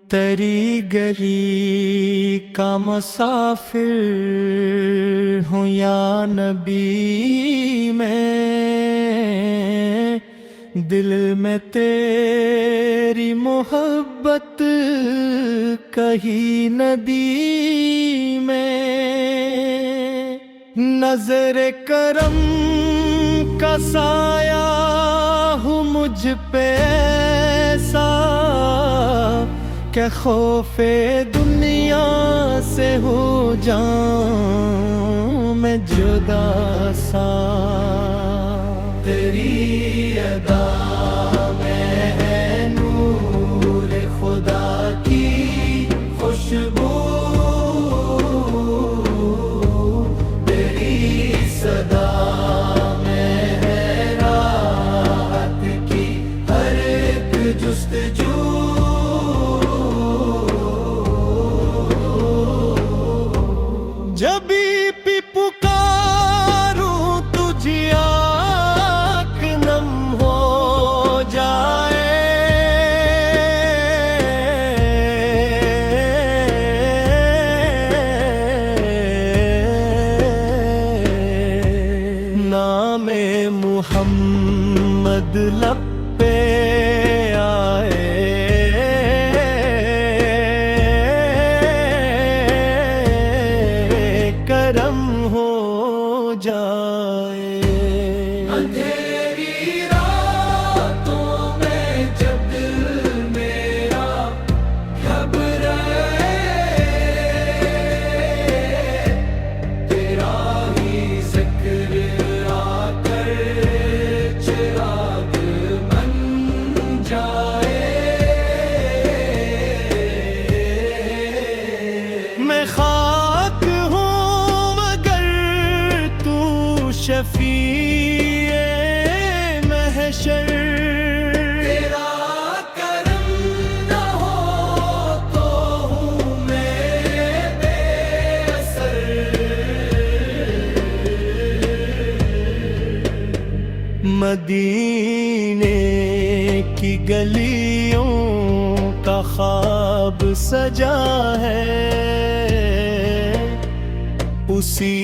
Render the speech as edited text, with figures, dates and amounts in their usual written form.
تری گری کا مسافر ہوں یا نبی میں، دل میں تیری محبت کہیں ندی میں، نظر کرم کا سایہ ہوں مجھ پہ ایسا کہ خوف دنیا سے ہو جاؤں میں جدا سا، تیری ادا میں ہے نور خدا کی خوشبو، تیری صدا میں ہے راحت کی ہر ایک جستجو، جب بھی پکاروں تجھے آنکھ نم ہو جائے، نام محمد لب پہ آئے، کرم ہو جائے، اندھیری راتوں میں جب دل میرا گھبرائے، تیرا ہی ذکر آ کر چراغ بن جائے، میں خاک شفیع محشر، تیرا کرم نہ ہو تو ہوں میں بے اثر، مدینے کی گلیوں کا خواب سجا ہے، اسی